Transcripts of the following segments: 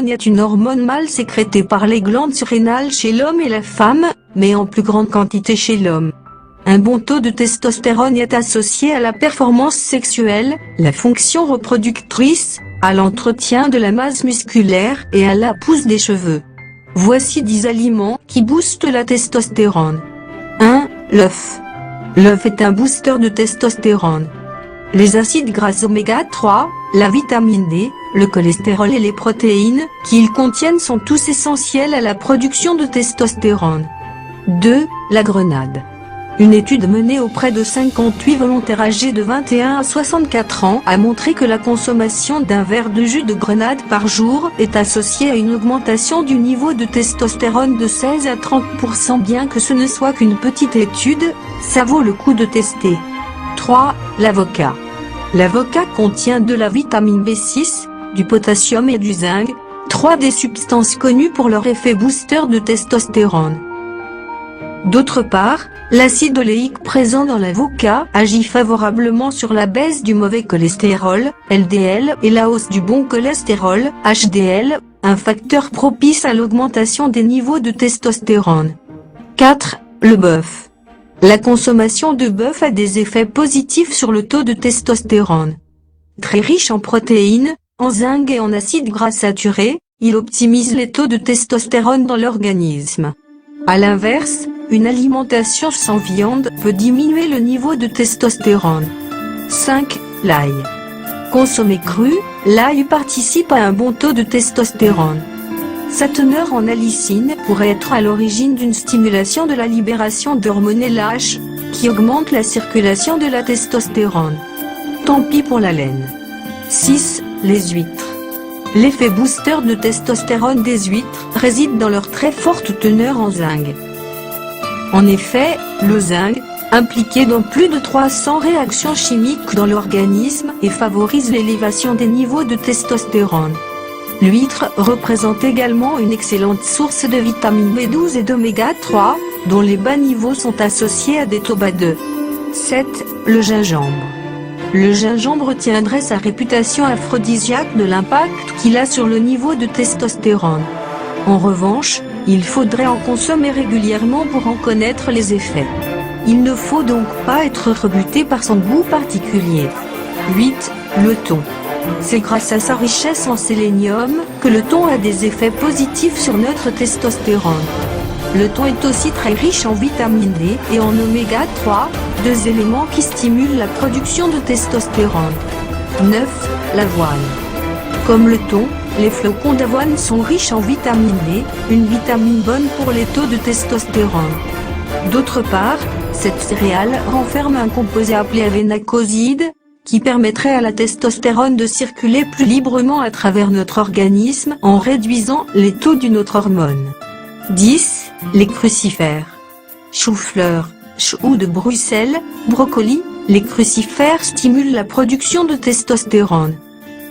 testostérone est une hormone mâle sécrétée par les glandes surrénales chez l'homme et la femme, mais en plus grande quantité chez l'homme. Un bon taux de testostérone est associé à la performance sexuelle, la fonction reproductrice, à l'entretien de la masse musculaire et à la pousse des cheveux. Voici 10 aliments qui boostent la testostérone. 1. L'œuf. L'œuf est un booster de testostérone. Les acides gras oméga 3, la vitamine D, le cholestérol et les protéines qu'ils contiennent sont tous essentiels à la production de testostérone. 2. La grenade. Une étude menée auprès de 58 volontaires âgés de 21 à 64 ans a montré que la consommation d'un verre de jus de grenade par jour est associée à une augmentation du niveau de testostérone de 16 à 30%. Bien que ce ne soit qu'une petite étude, ça vaut le coup de tester. 3. L'avocat. L'avocat contient de la vitamine B6, du potassium et du zinc, 3 des substances connues pour leur effet booster de testostérone. D'autre part, l'acide oléique présent dans l'avocat agit favorablement sur la baisse du mauvais cholestérol, LDL, et la hausse du bon cholestérol, HDL, un facteur propice à l'augmentation des niveaux de testostérone. 4. Le bœuf. La consommation de bœuf a des effets positifs sur le taux de testostérone. Très riche en protéines, en zinc et en acides gras saturés, il optimise les taux de testostérone dans l'organisme. À l'inverse, une alimentation sans viande peut diminuer le niveau de testostérone. 5. L'ail. Consommé cru, l'ail participe à un bon taux de testostérone. Sa teneur en allicine pourrait être à l'origine d'une stimulation de la libération d'hormones LH, qui augmente la circulation de la testostérone. Tant pis pour la laine. 6. Les huîtres. L'effet booster de testostérone des huîtres réside dans leur très forte teneur en zinc. En effet, le zinc, impliqué dans plus de 300 réactions chimiques dans l'organisme et favorise l'élévation des niveaux de testostérone. L'huître représente également une excellente source de vitamine B12 et d'oméga 3, dont les bas niveaux sont associés à des taux bas de 7. Le gingembre. Le gingembre tiendrait sa réputation aphrodisiaque de l'impact qu'il a sur le niveau de testostérone. En revanche, il faudrait en consommer régulièrement pour en connaître les effets. Il ne faut donc pas être rebuté par son goût particulier. 8. Le thon. C'est grâce à sa richesse en sélénium que le thon a des effets positifs sur notre testostérone. Le thon est aussi très riche en vitamine D et en oméga 3, 2 éléments qui stimulent la production de testostérone. 9. L'avoine. Comme le thon, les flocons d'avoine sont riches en vitamine D, une vitamine bonne pour les taux de testostérone. D'autre part, cette céréale renferme un composé appelé avénacoside, qui permettrait à la testostérone de circuler plus librement à travers notre organisme en réduisant les taux d'une autre hormone. 10. Les crucifères. Chou-fleur, chou de Bruxelles, brocoli, les crucifères stimulent la production de testostérone.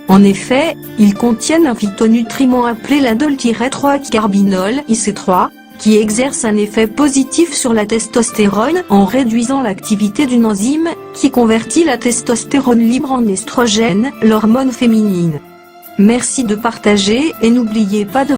En effet, ils contiennent un phytonutriment appelé l'indole-3-carbinol IC3, qui exerce un effet positif sur la testostérone en réduisant l'activité d'une enzyme qui convertit la testostérone libre en estrogène, l'hormone féminine. Merci de partager et n'oubliez pas de